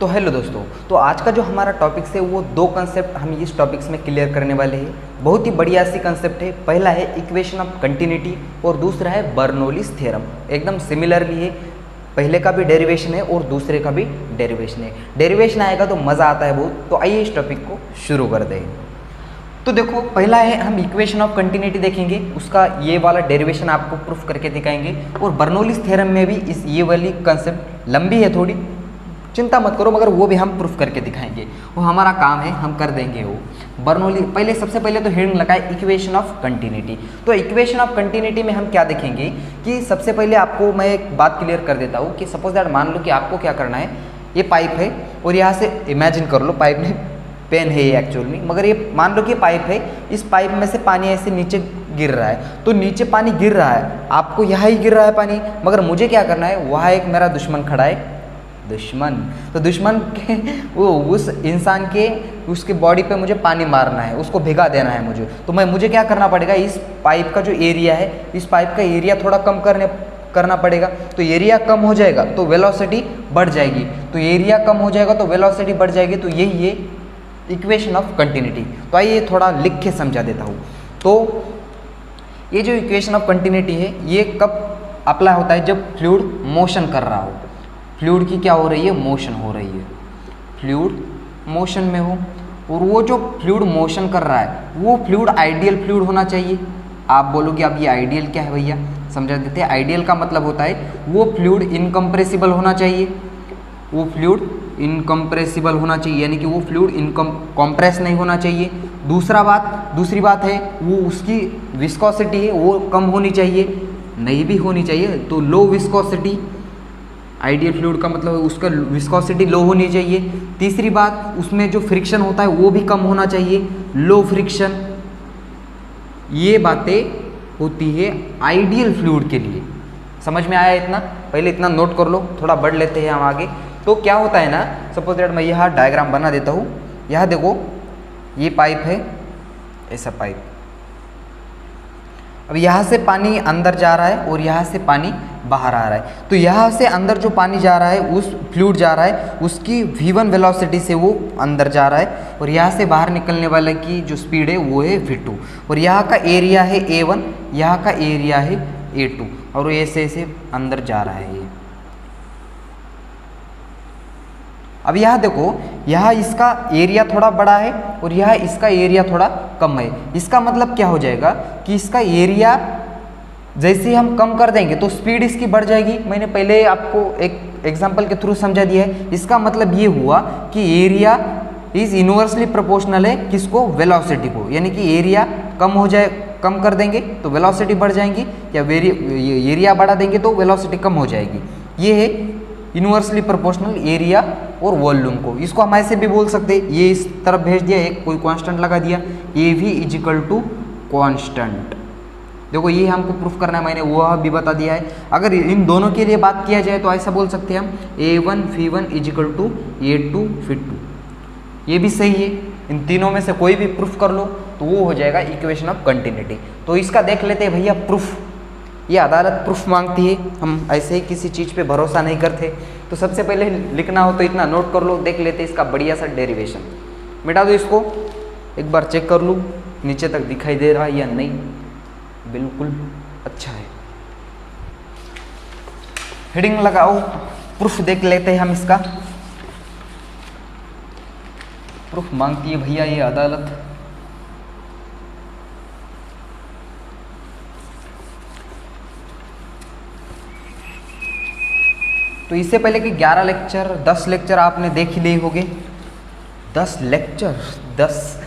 तो हेलो दोस्तों, तो आज का जो हमारा टॉपिक्स है वो दो कंसेप्ट हम इस टॉपिक्स में क्लियर करने वाले हैं। बहुत ही बढ़िया सी कंसेप्ट है। पहला है इक्वेशन ऑफ कंटिन्यूटी और दूसरा है बर्नौलीज थ्योरम। एकदम सिमिलरली है, पहले का भी डेरिवेशन है और दूसरे का भी डेरिवेशन है। डेरिवेशन आएगा तो मज़ा आता है बहुत। तो आइए इस टॉपिक को शुरू कर दें। तो देखो, पहला है हम इक्वेशन ऑफ कंटिन्यूटी देखेंगे, उसका ये वाला डेरिवेशन आपको प्रूफ करके दिखाएंगे। और बर्नौलीज थ्योरम में भी इस ये वाली कंसेप्ट लंबी है थोड़ी, चिंता मत करो, मगर वो भी हम प्रूफ करके दिखाएंगे। वो हमारा काम है, हम कर देंगे वो। बर्नौली पहले सबसे पहले तो हेडिंग लगाए इक्वेशन ऑफ कंटिन्यूटी। तो इक्वेशन ऑफ कंटिन्यूटी में हम क्या देखेंगे कि सबसे पहले आपको मैं एक बात क्लियर कर देता हूँ कि सपोज दैट मान लो कि आपको क्या करना है, ये पाइप है और यहाँ से इमेजिन कर लो पाइप में पेन है ये एक्चुअल में, मगर ये मान लो कि पाइप है, इस पाइप में से पानी ऐसे नीचे गिर रहा है। तो नीचे पानी गिर रहा है, आपको यहाँ ही गिर रहा है पानी, मगर मुझे क्या करना है, वहाँ एक मेरा दुश्मन खड़ा है, दुश्मन। तो दुश्मन के वो उस इंसान के उसके बॉडी पे मुझे पानी मारना है, उसको भिगा देना है मुझे। तो मुझे क्या करना पड़ेगा, इस पाइप का जो एरिया है, इस पाइप का एरिया थोड़ा कम करना पड़ेगा। तो एरिया कम हो जाएगा तो वेलोसिटी बढ़ जाएगी, तो एरिया कम हो जाएगा तो वेलोसिटी बढ़ जाएगी। तो यही है इक्वेशन ऑफ कंटिन्यूटी। तो आइए थोड़ा लिख के समझा देता हूँ। तो ये जो इक्वेशन ऑफ कंटिन्यूटी है ये कब अप्लाई होता है, जब फ्लूइड मोशन कर रहा हो। फ्लूइड की क्या हो रही है, मोशन हो रही है, फ्लूइड मोशन में हो। और वो जो फ्लूइड मोशन कर रहा है वो फ्लूइड आइडियल फ्लूइड होना चाहिए। आप बोलोगे अब ये आइडियल क्या है भैया, समझा देते हैं। आइडियल का मतलब होता है वो फ्लूइड इनकम्प्रेसिबल होना चाहिए, वो फ्लूइड इनकम्प्रेसिबल होना चाहिए, यानी कि वो फ्लूइड कॉम्प्रेस नहीं होना चाहिए। दूसरी बात है वो उसकी विस्कोसिटी है वो कम होनी चाहिए, नहीं भी होनी चाहिए। तो लो विस्कोसिटी, आइडियल फ्लूइड का मतलब उसका विस्कोसिटी लो होनी चाहिए। तीसरी बात, उसमें जो फ्रिक्शन होता है वो भी कम होना चाहिए, लो फ्रिक्शन। ये बातें होती है आइडियल फ्लूइड के लिए। समझ में आया इतना? पहले इतना नोट कर लो, थोड़ा बढ़ लेते हैं हम आगे। तो क्या होता है ना, सपोज दैट मैं यहाँ डायग्राम बना देता हूँ। यहाँ देखो, ये पाइप है, ऐसा पाइप। अब यहाँ से पानी अंदर जा रहा है और यहाँ से पानी बाहर आ रहा है। तो यहाँ से अंदर जो पानी जा रहा है, उस फ्लूइड जा रहा है, उसकी v1 वेलोसिटी से वो अंदर जा रहा है। और यहाँ से बाहर निकलने वाले की जो स्पीड है वो है v2। और यहाँ का एरिया है a1, यहाँ का एरिया है a2, और वो ऐसे अंदर जा रहा है ये। अब यहाँ देखो, यहाँ इसका एरिया थोड़ा बड़ा है और यहाँ इसका एरिया थोड़ा कम है। इसका मतलब क्या हो जाएगा कि इसका एरिया जैसे हम कम कर देंगे तो स्पीड इसकी बढ़ जाएगी। मैंने पहले आपको एक एग्जांपल के थ्रू समझा दिया है। इसका मतलब ये हुआ कि एरिया इज इनवर्सली प्रोपोर्शनल है किसको, वेलोसिटी को। यानी कि एरिया कम कर देंगे तो वेलोसिटी बढ़ जाएंगी, या एरिया बढ़ा देंगे तो वेलोसिटी कम हो जाएगी। ये है इनवर्सली प्रोपोर्शनल एरिया और वॉल्यूम को। इसको हम ऐसे भी बोल सकते हैं, ये इस तरफ भेज दिया, एक कोई कांस्टेंट लगा दिया, a v is equal to constant. देखो ये हमको प्रूफ करना है, मैंने वह भी बता दिया है। अगर इन दोनों के लिए बात किया जाए तो ऐसा बोल सकते हैं हम A1 V1 is equal to A2 V2। ये भी सही है, इन तीनों में से कोई भी प्रूफ कर लो तो वो हो जाएगा इक्वेशन ऑफ कंटिन्यूटी। तो इसका देख लेते हैं भैया प्रूफ। ये अदालत प्रूफ मांगती है, हम ऐसे ही किसी चीज़ पे भरोसा नहीं करते। तो सबसे पहले लिखना हो तो इतना नोट कर लो, देख लेते इसका बढ़िया सा डेरिवेशन। मिटा दो इसको, एक बार चेक कर लूँ नीचे तक दिखाई दे रहा है या नहीं। बिल्कुल अच्छा है। हेडिंग लगाओ, प्रूफ देख लेते हैं हम इसका। प्रूफ मांगती है भैया ये अदालत। तो इससे पहले कि 11 लेक्चर 10 लेक्चर आपने देख ही लिए होंगे। 10 लेक्चर 10,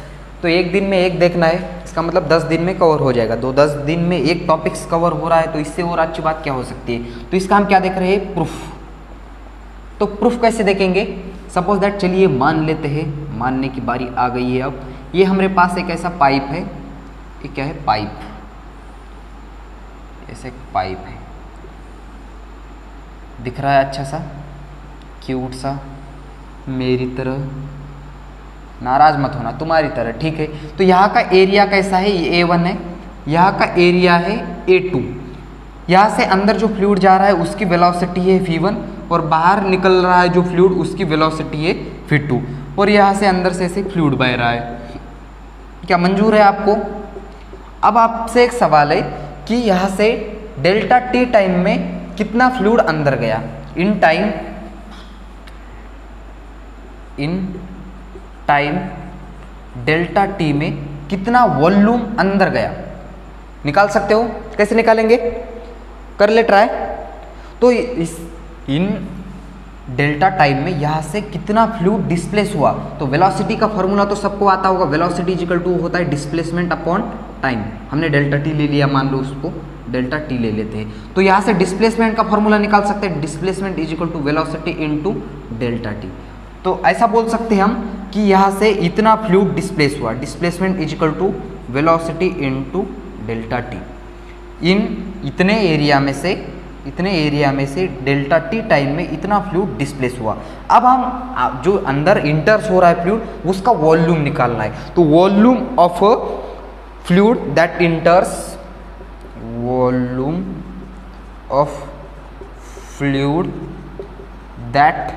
तो एक दिन में एक देखना है, इसका मतलब 10 दिन में कवर हो जाएगा। तो 10 दिन में एक टॉपिक्स कवर हो रहा है, तो इससे और अच्छी बात क्या हो सकती है। तो इसका हम क्या देख रहे हैं, प्रूफ। तो प्रूफ कैसे देखेंगे, सपोज दैट चलिए मान लेते हैं, मानने की बारी आ गई है। अब ये हमारे पास एक ऐसा पाइप है, ये क्या है, पाइप, ऐसे एक पाइप है, दिख रहा है अच्छा सा, क्यूट सा, मेरी तरह, नाराज मत होना, तुम्हारी तरह, ठीक है। तो यहाँ का एरिया कैसा है, ये A1 है, यहाँ का एरिया है A2। यहाँ से अंदर जो फ्लूइड जा रहा है उसकी वेलोसिटी है v1 और बाहर निकल रहा है जो फ्लूइड उसकी वेलोसिटी है v2 और यहाँ से अंदर से ऐसे फ्लूइड बह रहा है। क्या मंजूर है आपको? अब आपसे एक सवाल है कि यहाँ से डेल्टा टी टाइम में कितना फ्लूइड अंदर गया, इन टाइम डेल्टा टी में कितना वॉल्यूम अंदर गया, निकाल सकते हो? कैसे निकालेंगे, कर ले ट्राई। तो इस इन डेल्टा टाइम में यहाँ से कितना फ्लूइड डिस्प्लेस हुआ, तो वेलोसिटी का फॉर्मूला तो सबको आता होगा, वेलोसिटी इक्वल टू होता है डिस्प्लेसमेंट अपॉन टाइम। हमने डेल्टा टी ले लिया, मान लो उसको डेल्टा टी ले लेते हैं, तो यहाँ से डिस्प्लेसमेंट का फॉर्मूला निकाल सकते हैं, displacement is equal to velocity into delta t. तो ऐसा बोल सकते हैं हम कि यहाँ से इतना फ्लूइड डिस्प्लेस हुआ, displacement is equal to velocity into delta t. इतने एरिया में से डेल्टा टी टाइम में इतना फ्लूइड डिस्प्लेस हुआ। अब हम जो अंदर इंटर्स हो रहा है फ्लूइड उसका वॉल्यूम निकालना है, तो volume of fluid that इंटर्स, volume of fluid that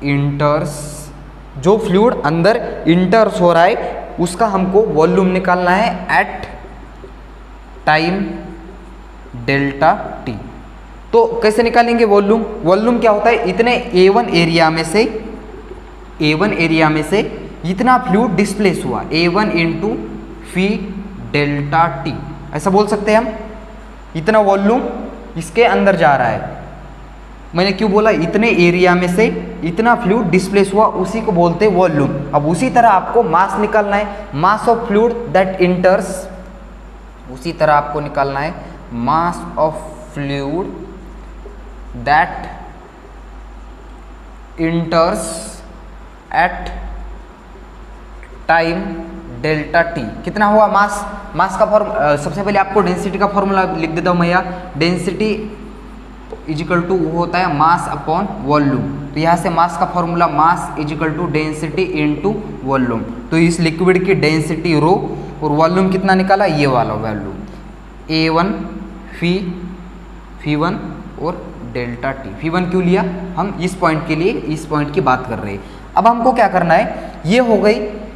इंटर्स, जो फ्लूइड अंदर इंटर्स हो रहा है उसका हमको वॉल्यूम निकालना है एट टाइम डेल्टा टी। तो कैसे निकालेंगे वॉल्यूम? वॉल्यूम क्या होता है, इतने A1 एरिया में से इतना फ्लूइड डिस्प्लेस हुआ, A1 इंटू फी डेल्टा टी, ऐसा बोल सकते हैं हम। इतना वॉल्यूम इसके अंदर जा रहा है, मैंने क्यों बोला, इतने एरिया में से इतना फ्लूइड डिस्प्लेस हुआ, उसी को बोलते हैं वॉल्यूम। अब उसी तरह आपको मास निकालना है, mass of fluid that enters, उसी तरह आपको निकालना है mass of fluid that enters at time delta t. कितना हुआ मास? मास का फॉर्म सबसे पहले आपको डेंसिटी का फॉर्मूला लिख देता हूँ भैया, डेंसिटी इजिकल टू वो होता है मास अपॉन वॉल्यूम। तो यहाँ से मास का formula mass is equal to density into volume. तो इस लिक्विड की डेंसिटी रो और वॉल्यूम कितना निकाला, ये वाला वॉल्यूम A1 फी1 और डेल्टा टी। फी1 क्यों लिया, हम इस पॉइंट के लिए इस पॉइंट की बात कर रहे हैं। अब हमको क्या करना है, ये हो गई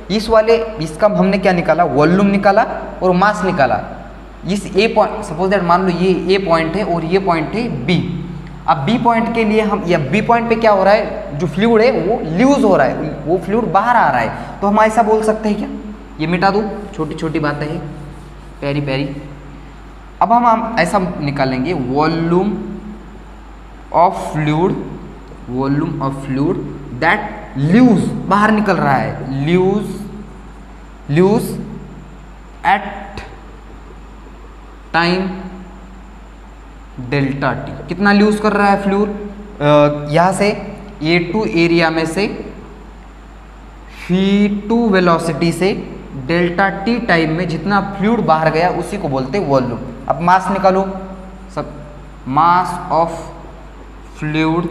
इस वाले, इसका हमने क्या निकाला, वॉल्यूम निकाला और मास निकाला। इस ए पॉइंट, सपोज दैट मान लो ये ए पॉइंट है और ये पॉइंट है बी। अब बी पॉइंट के लिए हम, या बी पॉइंट पे क्या हो रहा है, जो फ्लूइड है वो लूज हो रहा है, वो फ्लूइड बाहर आ रहा है। तो हम ऐसा बोल सकते हैं क्या, ये मिटा दूँ, छोटी छोटी बातें हैं प्यारी प्यारी। अब हम ऐसा निकालेंगे volume of fluid that lose, बाहर निकल रहा है, lose at time delta t. कितना लूज कर रहा है फ्लूइड, यहाँ से A2 एरिया में से V2 वेलोसिटी से डेल्टा टी टाइम में जितना फ्लूइड बाहर गया उसी को बोलते हैं वॉल्यूम। अब मास निकालो सब, mass of fluid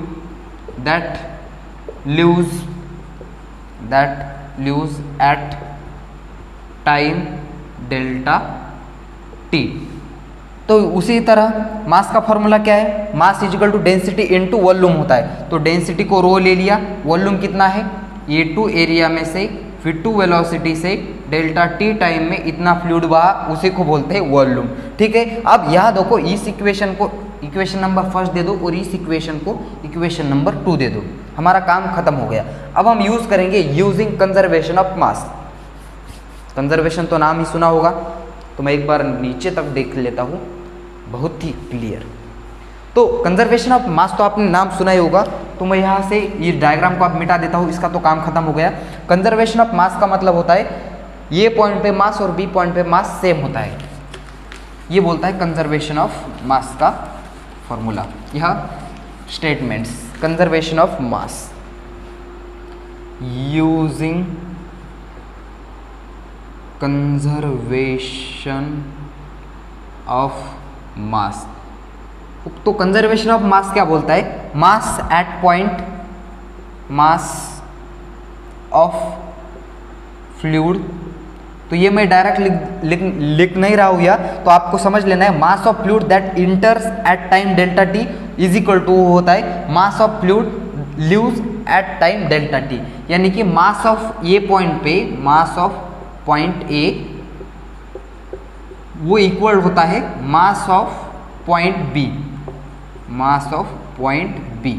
that lose at time delta t. तो उसी तरह मास का फॉर्मूला क्या है, mass is equal to density into volume होता है। तो डेंसिटी को रो ले लिया, वॉल्यूम कितना है, A2 एरिया में से V2 वेलोसिटी से डेल्टा टी टाइम में इतना फ्लूइड बहा, उसी को बोलते हैं वॉल्यूम। ठीक है, अब यहाँ देखो, इस इक्वेशन को इक्वेशन नंबर फर्स्ट दे दो और इस इक्वेशन को इक्वेशन नंबर 2 दे दो, हमारा काम खत्म हो गया। अब हम यूज़ करेंगे using conservation of mass. Conservation तो नाम ही सुना होगा, तो मैं एक बार नीचे तक देख लेता हूँ, बहुत ही क्लियर। तो कंजर्वेशन ऑफ मास तो आपने नाम सुना ही होगा, तो मैं यहाँ से ये डायग्राम को आप मिटा देता हूँ, इसका तो काम खत्म हो गया। कंजर्वेशन ऑफ मास का मतलब होता है ये पॉइंट पे मास और बी पॉइंट पे मास सेम होता है, ये बोलता है कंजर्वेशन ऑफ मास का फॉर्मूला। यह statements, conservation of mass using conservation of mass. तो कंजर्वेशन ऑफ मास क्या बोलता है, mass at point, mass of fluid तो ये मैं डायरेक्ट लिख नहीं रहा हूँ, या तो आपको समझ लेना है mass of fluid that enters at time delta t is equal to होता है mass of fluid leaves at time delta t, यानी कि मास ऑफ ए पॉइंट पे, मास ऑफ पॉइंट ए वो इक्वल होता है mass of point b, mass of point B.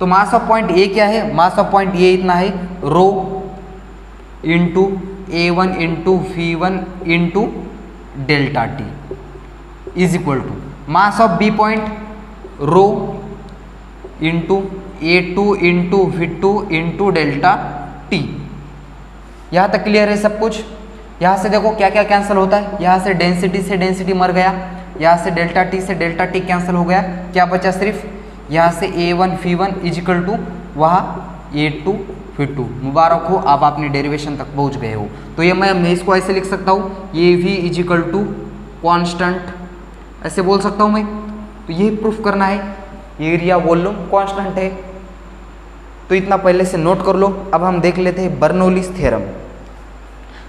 तो mass of point A क्या है, मास ऑफ पॉइंट ए इतना है rho into A1 into V1 into delta t is equal to mass of B point rho into A2 into V2 into delta t. यहाँ तक clear है सब कुछ। यहाँ से देखो क्या क्या कैंसिल होता है, यहाँ से डेंसिटी मर गया, यहाँ से डेल्टा टी कैंसिल हो गया, क्या बचा सिर्फ यहाँ से A1 V1 इजिकल टू वहाँ A2 V2। मुबारक हो, आप अपनी डेरिवेशन तक पहुँच गए हो। तो ये मैं इसको ऐसे लिख सकता हूँ, ये V इजिकल टू कॉन्स्टेंट, ऐसे बोल सकता हूँ मैं। तो ये प्रूफ करना है, एरिया वॉल्यूम कॉन्स्टेंट है। तो इतना पहले से नोट कर लो। अब हम देख लेते हैं बर्नौलीज थ्योरम।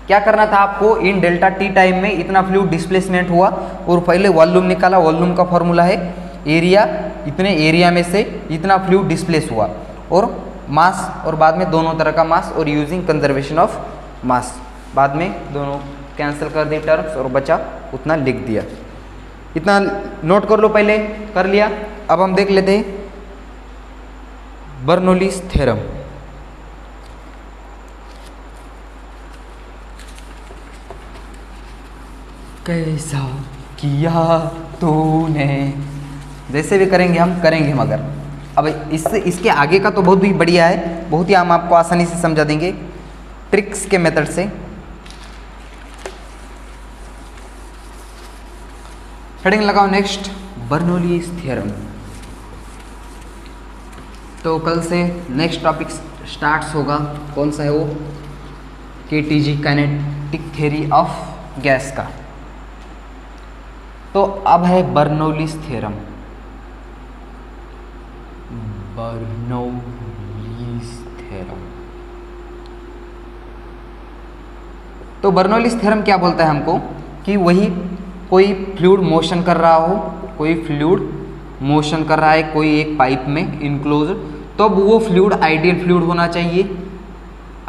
क्या करना था आपको, इन डेल्टा टी टाइम में इतना फ्लूइड डिस्प्लेसमेंट हुआ और पहले वॉल्यूम निकाला। वॉल्यूम का फॉर्मूला है एरिया, इतने एरिया में से इतना फ्लूइड डिस्प्लेस हुआ, और मास, और बाद में दोनों तरह का मास, और यूजिंग कंजर्वेशन ऑफ मास बाद में दोनों कैंसिल कर दी टर्म्स और बचा उतना लिख दिया। इतना नोट कर लो, पहले कर लिया। अब हम देख लेते हैं बर्नौलीज थ्योरम। कैसा किया तूने, जैसे भी करेंगे हम करेंगे, मगर अब इसके आगे का तो बहुत ही बढ़िया है, बहुत ही हम आपको आसानी से समझा देंगे ट्रिक्स के मेथड से। हेडिंग लगाओ नेक्स्ट, बर्नौलीज थ्योरम। तो कल से नेक्स्ट टॉपिक स्टार्ट्स होगा, कौन सा है वो, KTG kinetic theory of gas का। तो अब है बर्नौलीज थ्योरम। बर्नौलीज थ्योरम, तो बर्नौलीज थ्योरम क्या बोलता है हमको, कि वही कोई फ्लूइड मोशन कर रहा हो, कोई फ्लूइड मोशन कर रहा है कोई एक पाइप में इनक्लोज, तो अब वो फ्लूइड आइडियल फ्लूइड होना चाहिए।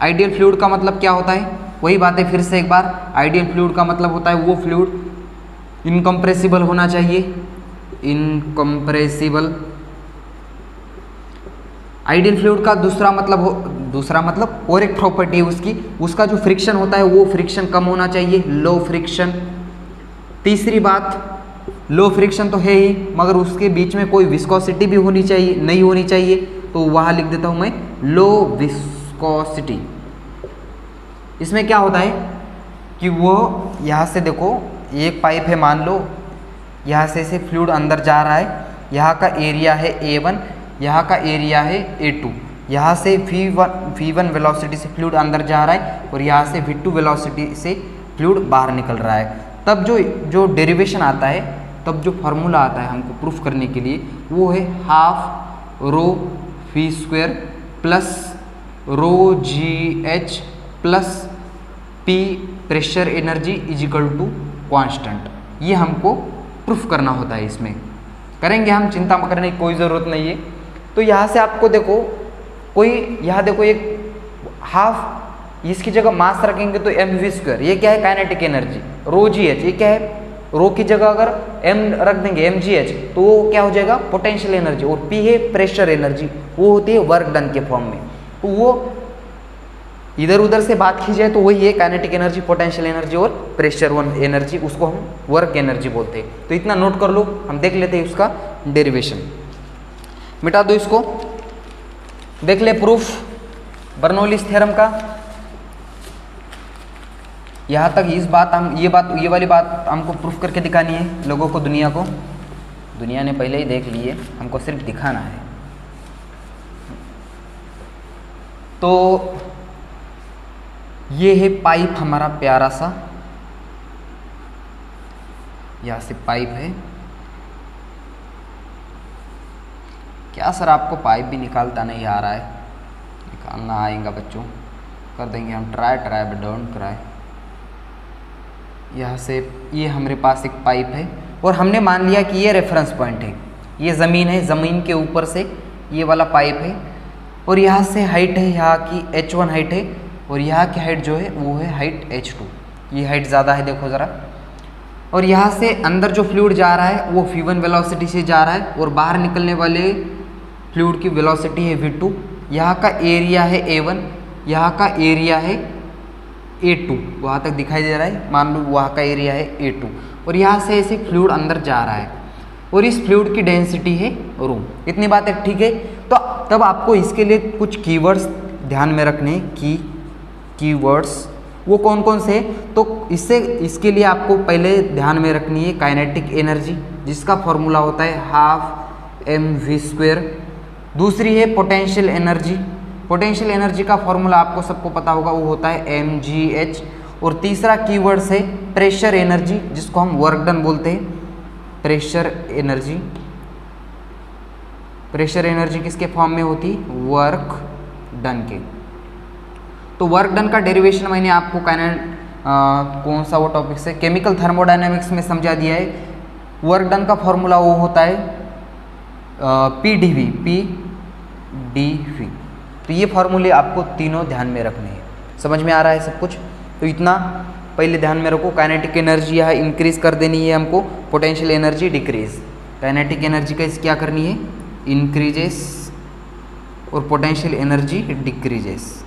आइडियल फ्लूइड का मतलब क्या होता है, वही बात है फिर से एक बार, आइडियल फ्लूइड का मतलब होता है वो फ्लूइड इनकम्प्रेसिबल होना चाहिए, इनकम्प्रेसिबल। आइडियल फ्लूइड का दूसरा मतलब और एक प्रॉपर्टी है उसकी, उसका जो फ्रिक्शन होता है वो फ्रिक्शन कम होना चाहिए, लो फ्रिक्शन। तीसरी बात, लो फ्रिक्शन तो है ही, मगर उसके बीच में कोई विस्कोसिटी भी होनी चाहिए, नहीं होनी चाहिए, तो वहाँ लिख देता हूँ मैं लो विस्कोसिटी। इसमें क्या होता है कि वो यहाँ से देखो, एक पाइप है मान लो, यहाँ से फ्लूइड अंदर जा रहा है, यहाँ का एरिया है A1, यहाँ का एरिया है A2, यहाँ से V1 वेलोसिटी से फ्लूइड अंदर जा रहा है और यहाँ से V2 वेलोसिटी से फ्लूइड बाहर निकल रहा है। तब जो डेरिवेशन आता है, तब जो फॉर्मूला आता है हमको प्रूफ करने के लिए, वो है half rho V square plus rho GH plus P pressure energy is equal to constant. ये हमको प्रूफ करना होता है, इसमें करेंगे हम, चिंता करने की कोई ज़रूरत नहीं है। तो यहाँ से आपको देखो, यहाँ देखो एक हाफ, इसकी जगह मास रखेंगे तो mv स्क्वायर, ये क्या है काइनेटिक एनर्जी, रो GH, ये क्या है, रो की जगह अगर m रख देंगे mgh, तो वो क्या हो जाएगा पोटेंशियल एनर्जी, और p है प्रेशर एनर्जी, वो होती है वर्क डन के फॉर्म में। तो वो इधर उधर से बात की जाए तो वही है काइनेटिक एनर्जी, पोटेंशियल एनर्जी और प्रेशर वन एनर्जी, उसको हम वर्क एनर्जी बोलते हैं। तो इतना नोट कर लो, हम देख लेते हैं उसका डेरिवेशन। मिटा दो इसको, देख ले प्रूफ बर्नौलीज थ्योरम का। यहाँ तक ये वाली बात हमको प्रूफ करके दिखानी है लोगों को, दुनिया को। दुनिया ने पहले ही देख ली है, हमको सिर्फ दिखाना है। तो ये है पाइप हमारा प्यारा सा, यहाँ से पाइप है। क्या सर आपको पाइप भी निकालता नहीं आ रहा है? निकालना आएगा बच्चों, कर देंगे हम ट्राई बट डोंट क्राई। यहाँ से ये हमारे पास एक पाइप है और हमने मान लिया कि ये रेफरेंस पॉइंट है, ये ज़मीन है, ज़मीन के ऊपर से ये वाला पाइप है और यहाँ से हाइट है यहाँ की h1 हाइट है और यहाँ की हाइट जो है वो है हाइट h2, ये हाइट ज़्यादा है देखो ज़रा। और यहाँ से अंदर जो फ्लूइड जा रहा है वो v1 वेलोसिटी से जा रहा है और बाहर निकलने वाले फ्लूइड की वेलोसिटी है v2। यहाँ का एरिया है a1, यहाँ का एरिया है a2, वहाँ तक दिखाई दे रहा है, मान लो वहाँ का एरिया है a2 और यहाँ से ऐसे फ्लूइड अंदर जा रहा है और इस फ्लूइड की डेंसिटी है रूम। इतनी बात है, ठीक है। तो तब आपको इसके लिए कुछ कीवर्ड्स ध्यान में रखने की, कीवर्ड्स वो कौन कौन से, तो इसके लिए आपको पहले ध्यान में रखनी है काइनेटिक एनर्जी, जिसका फॉर्मूला होता है हाफ mv²। दूसरी है पोटेंशियल एनर्जी, पोटेंशियल एनर्जी का फॉर्मूला आपको सबको पता होगा, वो होता है mgh। और तीसरा कीवर्ड्स है प्रेशर एनर्जी, जिसको हम वर्क डन बोलते हैं, प्रेशर एनर्जी। प्रेशर एनर्जी किसके फॉर्म में होती है, वर्क डन के। तो वर्क डन का डेरिवेशन मैंने आपको कौन सा वो टॉपिक से, केमिकल थर्मोडायनेमिक्स में समझा दिया है। वर्क डन का फॉर्मूला वो होता है PdV। तो ये फॉर्मूले आपको तीनों ध्यान में रखने हैं। समझ में आ रहा है सब कुछ? तो इतना पहले ध्यान में रखो, काइनेटिक एनर्जी यहाँ इंक्रीज कर देनी है हमको, potential energy decrease. Kinetic energy का क्या करनी है, इंक्रीजेस, और potential energy decreases,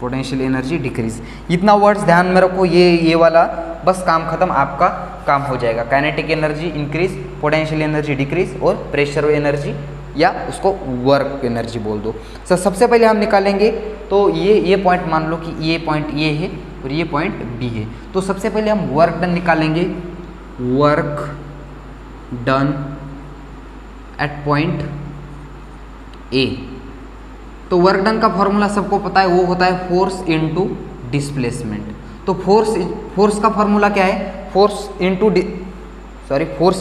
potential energy decrease. इतना वर्ड्स ध्यान में रखो, ये वाला बस काम खत्म, आपका काम हो जाएगा। Kinetic energy increase, potential energy decrease और प्रेशर एनर्जी या उसको वर्क एनर्जी बोल दो। सबसे पहले हम निकालेंगे, तो ये पॉइंट मान लो कि ये पॉइंट ये है और ये पॉइंट बी है। तो सबसे पहले हम वर्क डन निकालेंगे, वर्क डन एट पॉइंट ए। तो वर्क डन का फॉर्मूला सबको पता है, वो होता है फोर्स इनटू डिस्प्लेसमेंट। तो फोर्स का फॉर्मूला क्या है, फोर्स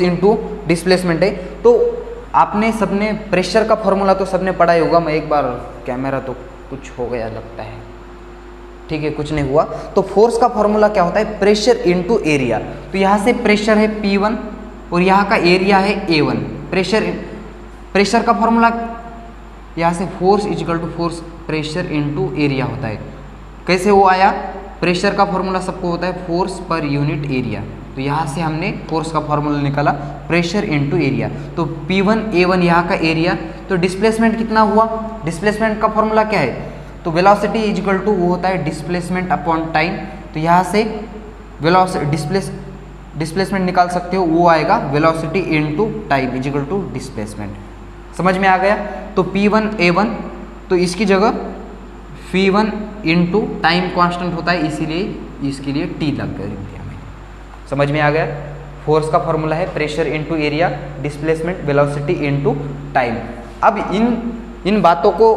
इनटू डिस्प्लेसमेंट है। तो आपने सबने प्रेशर का फॉर्मूला तो सबने पढ़ा ही होगा। मैं एक बार, कैमरा तो कुछ हो गया लगता है, ठीक है, कुछ नहीं हुआ। तो फोर्स का फॉर्मूला क्या होता है, प्रेशर इनटू एरिया। तो यहाँ से प्रेशर है P1 और यहाँ का एरिया है A1। प्रेशर का फॉर्मूला यहाँ से force equal to force pressure into area होता है। कैसे वो आया, प्रेशर का फॉर्मूला सबको होता है फोर्स पर यूनिट एरिया। तो यहाँ से हमने फोर्स का फॉर्मूला निकाला, प्रेशर इनटू एरिया। तो P1 A1 यहाँ का एरिया। तो डिस्प्लेसमेंट कितना हुआ, डिस्प्लेसमेंट का फॉर्मूला क्या है, तो वेलोसिटी इक्वल टू वो होता है डिस्प्लेसमेंट अपॉन टाइम। तो यहाँ से डिस्प्लेसमेंट निकाल सकते हो, वो आएगा velocity into time equal to displacement. समझ में आ गया? तो P1 A1, तो इसकी जगह V1 इनटू टाइम कांस्टेंट होता है, इसीलिए इसके लिए T लग दिया मैंने। समझ में आ गया? फोर्स का फॉर्मूला है pressure into area, displacement, velocity into time. अब इन बातों को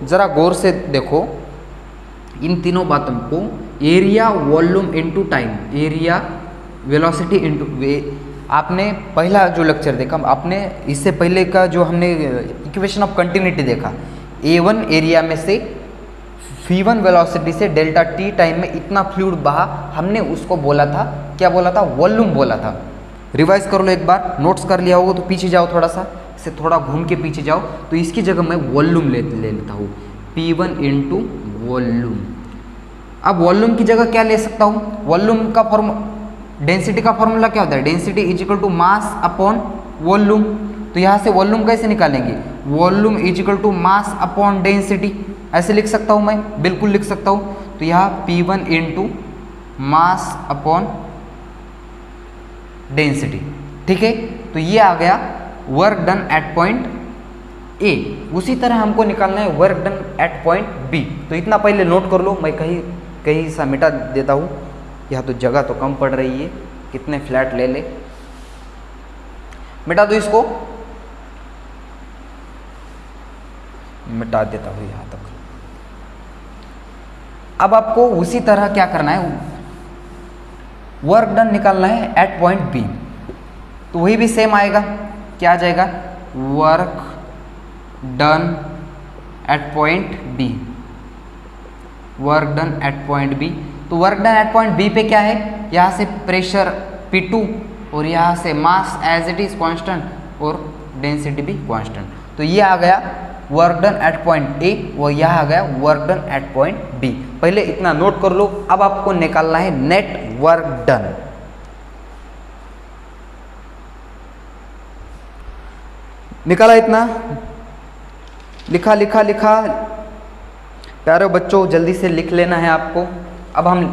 ज़रा गौर से देखो, इन तीनों बातों को, area volume into time, area velocity into आपने पहला जो लेक्चर देखा, आपने इससे पहले का जो हमने इक्वेशन ऑफ कंटिन्यूटी देखा, A1 एरिया में से V1 वेलोसिटी से डेल्टा T टाइम में इतना फ्लूइड बहा, हमने उसको बोला था, क्या बोला था, वॉल्यूम बोला था। रिवाइज कर लो एक बार, नोट्स कर लिया होगा तो पीछे जाओ, थोड़ा सा इसे थोड़ा घूम के पीछे जाओ। तो इसकी जगह मैं वॉल्यूम ले लेता हूँ, P1 इनटू वॉल्यूम। अब वॉल्यूम की जगह क्या ले सकता हूँ, वॉल्यूम का डेंसिटी का फॉर्मूला क्या होता है, density is equal to mass upon volume. तो यहाँ से वॉल्यूम कैसे निकालेंगे, volume is equal to mass upon density, ऐसे लिख सकता हूँ मैं, बिल्कुल लिख सकता हूँ। तो यहाँ P1 into mass upon density, ठीक है। तो ये आ गया work done at point a. उसी तरह हमको निकालना है work done at point B. तो इतना पहले नोट कर लो, मैं कहीं सा मिटा देता हूँ, यहाँ तो जगह तो कम पड़ रही है, कितने फ्लैट ले ले, मिटा दो इसको, मिटा देता हूँ यहाँ तक। अब आपको उसी तरह क्या करना है, वर्क डन निकालना है एट पॉइंट बी। तो वही भी सेम आएगा, क्या आ जाएगा, work done at point B, work done at point B. तो work done at point B पे क्या है, यहाँ से प्रेशर P2 और यहाँ से mass as it is constant और डेंसिटी भी कांस्टेंट। तो ये आ गया work done at point a और यह आ गया work done at point b. पहले इतना नोट कर लो। अब आपको निकालना है नेट वर्क डन। निकाला इतना, लिखा लिखा लिखा। प्यारे बच्चों जल्दी से लिख लेना है आपको। अब हम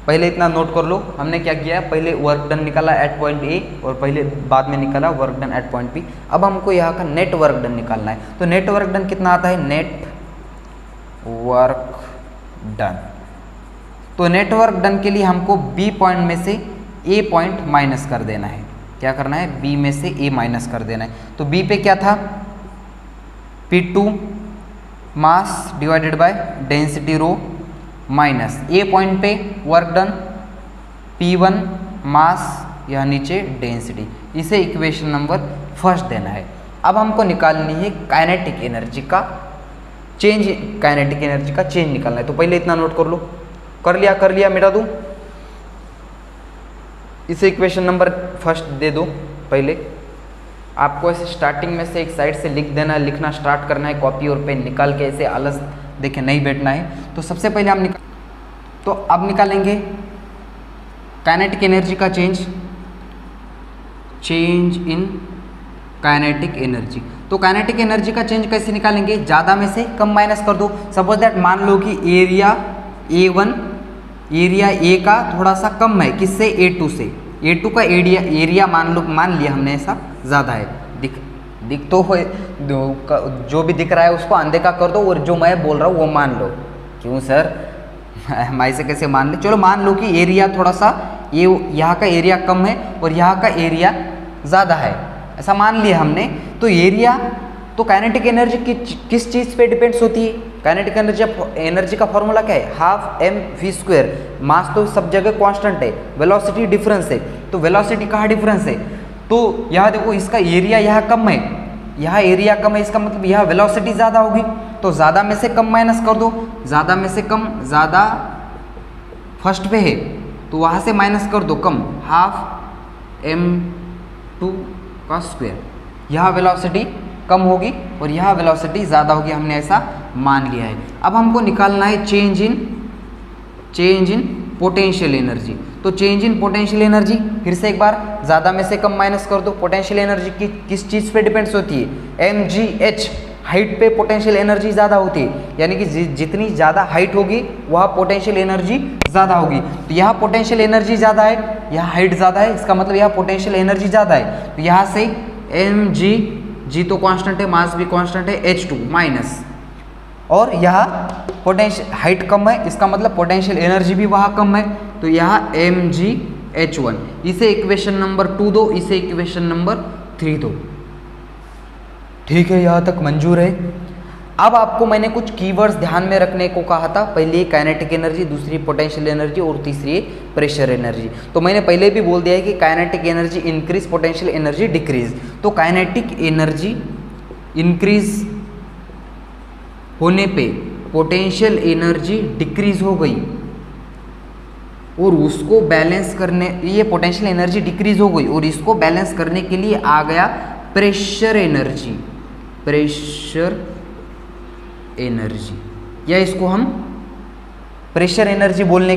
पहले इतना नोट कर लो, हमने क्या किया, पहले वर्क डन निकाला एट पॉइंट ए और पहले बाद में निकाला work done at point b. अब हमको यहाँ का नेट वर्क डन निकालना है। तो नेट वर्क डन कितना आता है, नेट वर्क डन। तो नेट वर्क डन के लिए हमको बी पॉइंट में से ए पॉइंट माइनस कर देना है। क्या करना है, बी में से ए माइनस कर देना है। तो बी पे क्या था, P2 mass divided by density rho minus A point पे वर्क डन P1 मास या नीचे डेंसिटी। इसे इक्वेशन नंबर फर्स्ट देना है। अब हमको निकालनी है काइनेटिक एनर्जी का चेंज, काइनेटिक एनर्जी का चेंज निकालना है। तो पहले इतना नोट कर लो। कर लिया मिटा दूं। इसे इक्वेशन नंबर फर्स्ट दे दो। पहले आपको ऐसे स्टार्टिंग में से एक साइड से लिख देना है, लिखना स्टार्ट करना है, कॉपी और पेन निकाल के ऐसे आलस देखे नहीं बैठना है। तो सबसे पहले हम तो अब निकालेंगे काइनेटिक एनर्जी का चेंज इन काइनेटिक एनर्जी। तो काइनेटिक एनर्जी का चेंज कैसे निकालेंगे, ज़्यादा में से कम माइनस कर दो। सपोज दैट मान लो कि एरिया A1 एरिया ए का थोड़ा सा कम है, किससे, A2 से। A2 का एरिया मान लिया हमने ऐसा ज़्यादा है। दिख तो हो, जो भी दिख रहा है उसको अनदेखा कर दो और जो मैं बोल रहा हूँ वो मान लो। क्यों सर हमारे से कैसे मान ले, चलो मान लो कि एरिया थोड़ा सा, ये यहाँ का एरिया कम है और यहाँ का एरिया ज़्यादा है, ऐसा मान लिया हमने। तो एरिया, तो काइनेटिक एनर्जी किस चीज़ पे डिपेंड्स होती है, काइनेटिक एनर्जी का फॉर्मूला क्या है, हाफ mv²। मास तो सब जगह कांस्टेंट है, वेलोसिटी डिफरेंस है। तो वेलोसिटी कहाँ डिफरेंस है, तो यहाँ देखो इसका एरिया यहाँ कम है, यहाँ एरिया कम है, इसका मतलब यहाँ वेलोसिटी ज़्यादा होगी। तो ज़्यादा में से कम माइनस कर दो, ज़्यादा में से कम, ज़्यादा फर्स्ट पे है तो वहाँ से माइनस कर दो कम, हाफ m2 का स्क्वायर। यहाँ वेलोसिटी कम होगी और यहाँ वेलोसिटी ज़्यादा होगी, हमने ऐसा मान लिया है। अब हमको निकालना है चेंज इन पोटेंशियल एनर्जी। तो चेंज इन पोटेंशियल एनर्जी फिर से एक बार ज़्यादा में से कम माइनस कर दो। पोटेंशियल एनर्जी की किस चीज़ पे डिपेंड्स होती है, mgh, हाइट पे पोटेंशियल एनर्जी ज़्यादा होती है, यानी कि जितनी ज़्यादा हाइट होगी वहाँ पोटेंशियल एनर्जी ज़्यादा होगी। तो यहाँ पोटेंशियल एनर्जी ज़्यादा है, यहाँ हाइट ज़्यादा है, इसका मतलब यहाँ पोटेंशियल एनर्जी ज़्यादा है। तो यहाँ से mg तो कांस्टेंट है, मास भी कांस्टेंट है, H2 माइनस, और यहाँ पोटेंशियल हाइट कम है, इसका मतलब पोटेंशियल एनर्जी भी वहाँ कम है। तो यहाँ mgh1। इसे इक्वेशन नंबर 2 दो, इसे इक्वेशन नंबर 3 दो। ठीक है, यहाँ तक मंजूर है। अब आपको मैंने कुछ कीवर्ड्स ध्यान में रखने को कहा था। पहली काइनेटिक एनर्जी, दूसरी पोटेंशियल एनर्जी और तीसरी प्रेशर एनर्जी। तो मैंने पहले भी बोल दिया है कि kinetic energy increase, potential energy decrease. तो काइनेटिक एनर्जी इंक्रीज होने पे पोटेंशियल एनर्जी डिक्रीज हो गई और उसको बैलेंस करने, ये पोटेंशियल एनर्जी डिक्रीज हो गई और इसको बैलेंस करने के लिए आ गया प्रेशर एनर्जी, या इसको हम प्रेशर एनर्जी बोलने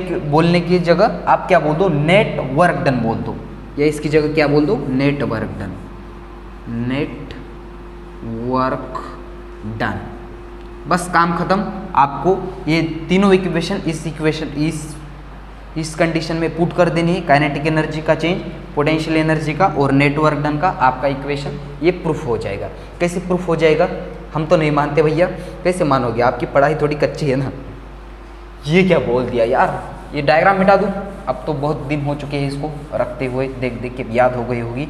की जगह आप क्या बोल दो, नेट वर्क डन बोल दो, या इसकी जगह क्या बोल दो, नेट वर्क डन। बस काम खत्म। आपको ये तीनों इक्वेशन इस कंडीशन में पुट कर देनी है। काइनेटिक एनर्जी का चेंज, पोटेंशियल एनर्जी का और नेटवर्क डन का आपका इक्वेशन ये प्रूफ हो जाएगा। कैसे प्रूफ हो जाएगा, हम तो नहीं मानते भैया, कैसे मानोगे, आपकी पढ़ाई थोड़ी कच्ची है ना। ये क्या बोल दिया यार, ये डायग्राम मिटा दूँ, अब तो बहुत दिन हो चुके हैं इसको रखते हुए, देख के याद हो गई होगी।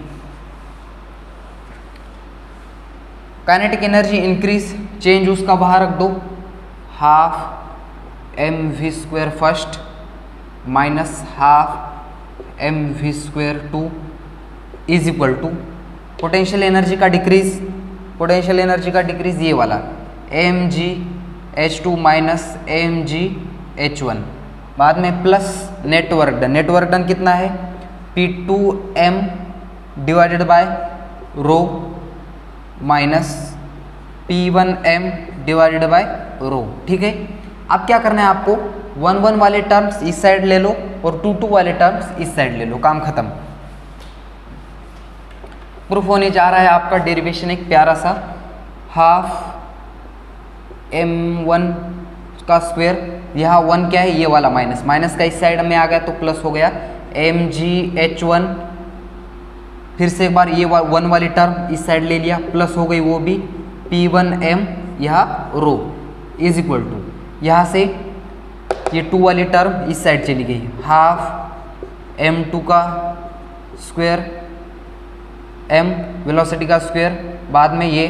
काइनेटिक एनर्जी इंक्रीज, चेंज उसका बाहर रख दो, half mv² first minus half mv²2 is equal to potential energy का डिक्रीज, ये वाला mgh2 माइनस mgh1 बाद में plus net work done. Net work done कितना है P2m divided by rho minus P1m divided by rho. ठीक है, अब क्या करना है आपको 1 1 वाले टर्म्स इस साइड ले लो और 2 2 वाले टर्म्स इस साइड ले लो, काम खत्म। प्रूफ होने जा रहा है आपका डेरिवेशन एक प्यारा सा हाफ m1 का स्क्वायर, यहाँ 1 क्या है ये वाला माइनस, माइनस का इस साइड में आ गया तो प्लस हो गया mgh1, फिर से एक बार ये 1 वाली टर्म इस साइड ले लिया प्लस हो गई वो भी P1m यहाँ रो इज इक्वल टू, यहाँ से ये 2 वाली टर्म इस साइड चली गई हाफ m2 का स्क्वायर m वेलोसिटी का स्क्वायर, बाद में ये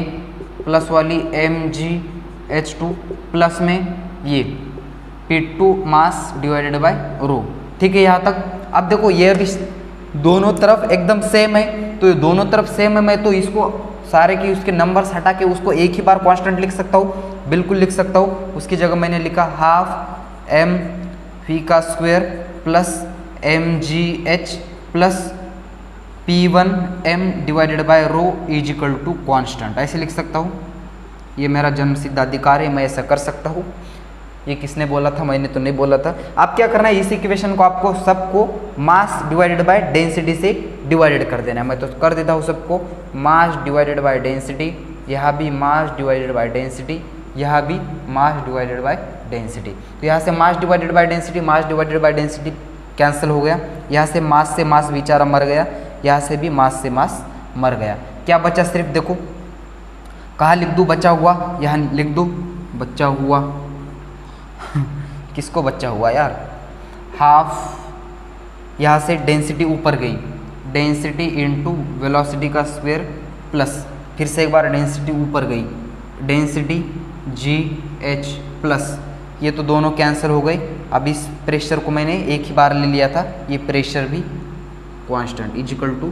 प्लस वाली mgh2 प्लस में ये P2 mass divided by rho. ठीक है यहाँ तक। अब देखो ये भी दोनों तरफ एकदम सेम है, तो ये दोनों तरफ सेम है, मैं तो इसको सारे की उसके नंबर्स हटा के उसको एक ही बार कांस्टेंट लिख सकता हूँ, बिल्कुल लिख सकता हूँ। उसकी जगह मैंने लिखा हाफ m v का square plus mgh plus P1m divided by rho is equal to constant, ऐसे लिख सकता हूँ। ये मेरा जन्म सिद्ध अधिकार है, मैं ऐसा कर सकता हूँ। ये किसने बोला था, मैंने तो नहीं बोला था। अब क्या करना है, इस इक्वेशन को आपको सबको मास डिवाइडेड बाय डेंसिटी से डिवाइडेड कर देना है। मैं तो कर देता हूँ सबको मास डिवाइडेड बाय डेंसिटी, यहाँ भी मास डिवाइडेड बाय डेंसिटी, यहाँ भी मास डिवाइडेड बाय डेंसिटी। तो यहाँ से mass divided by density, mass divided by density cancel हो गया, यहाँ से मास बेचारा मर गया, यहाँ से भी मास से मास मर गया। क्या बचा, सिर्फ देखो कहाँ लिख दूँ बचा हुआ, यहाँ लिख दूँ बचा हुआ किसको बचा हुआ यार, हाफ यहाँ से डेंसिटी ऊपर गई, डेंसिटी इनटू वेलोसिटी का स्क्वायर प्लस फिर से एक बार डेंसिटी ऊपर गई, डेंसिटी GH प्लस, ये तो दोनों कैंसिल हो गई। अब इस प्रेशर को मैंने एक ही बार ले लिया था, ये प्रेशर भी constant is equal to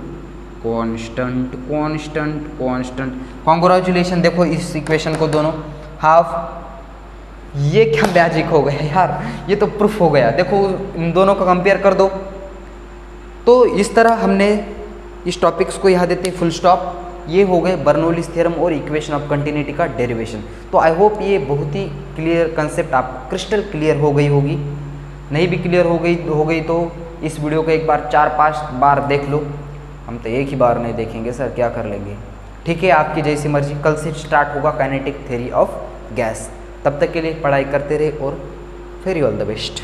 constant constant constant. Congratulation, देखो इस इक्वेशन को दोनों हाफ, ये क्या मैजिक हो गया यार, ये तो प्रूफ हो गया। देखो इन दोनों को कंपेयर कर दो। तो इस तरह हमने इस टॉपिक्स को यहाँ देते फुल स्टॉप। ये हो गए बर्नौलीज थ्योरम और इक्वेशन ऑफ कंटिन्यूटी का डेरिवेशन। तो आई होप ये बहुत ही क्लियर कंसेप्ट आप क्रिस्टल क्लियर हो गई होगी। नहीं भी क्लियर हो गई तो इस वीडियो को एक बार 4-5 बार देख लो। हम तो एक ही बार नहीं देखेंगे सर, क्या कर लेंगे। ठीक है, आपकी जैसी मर्जी। कल से स्टार्ट होगा काइनेटिक थ्योरी ऑफ गैस। तब तक के लिए पढ़ाई करते रहे और वेरी ऑल द बेस्ट।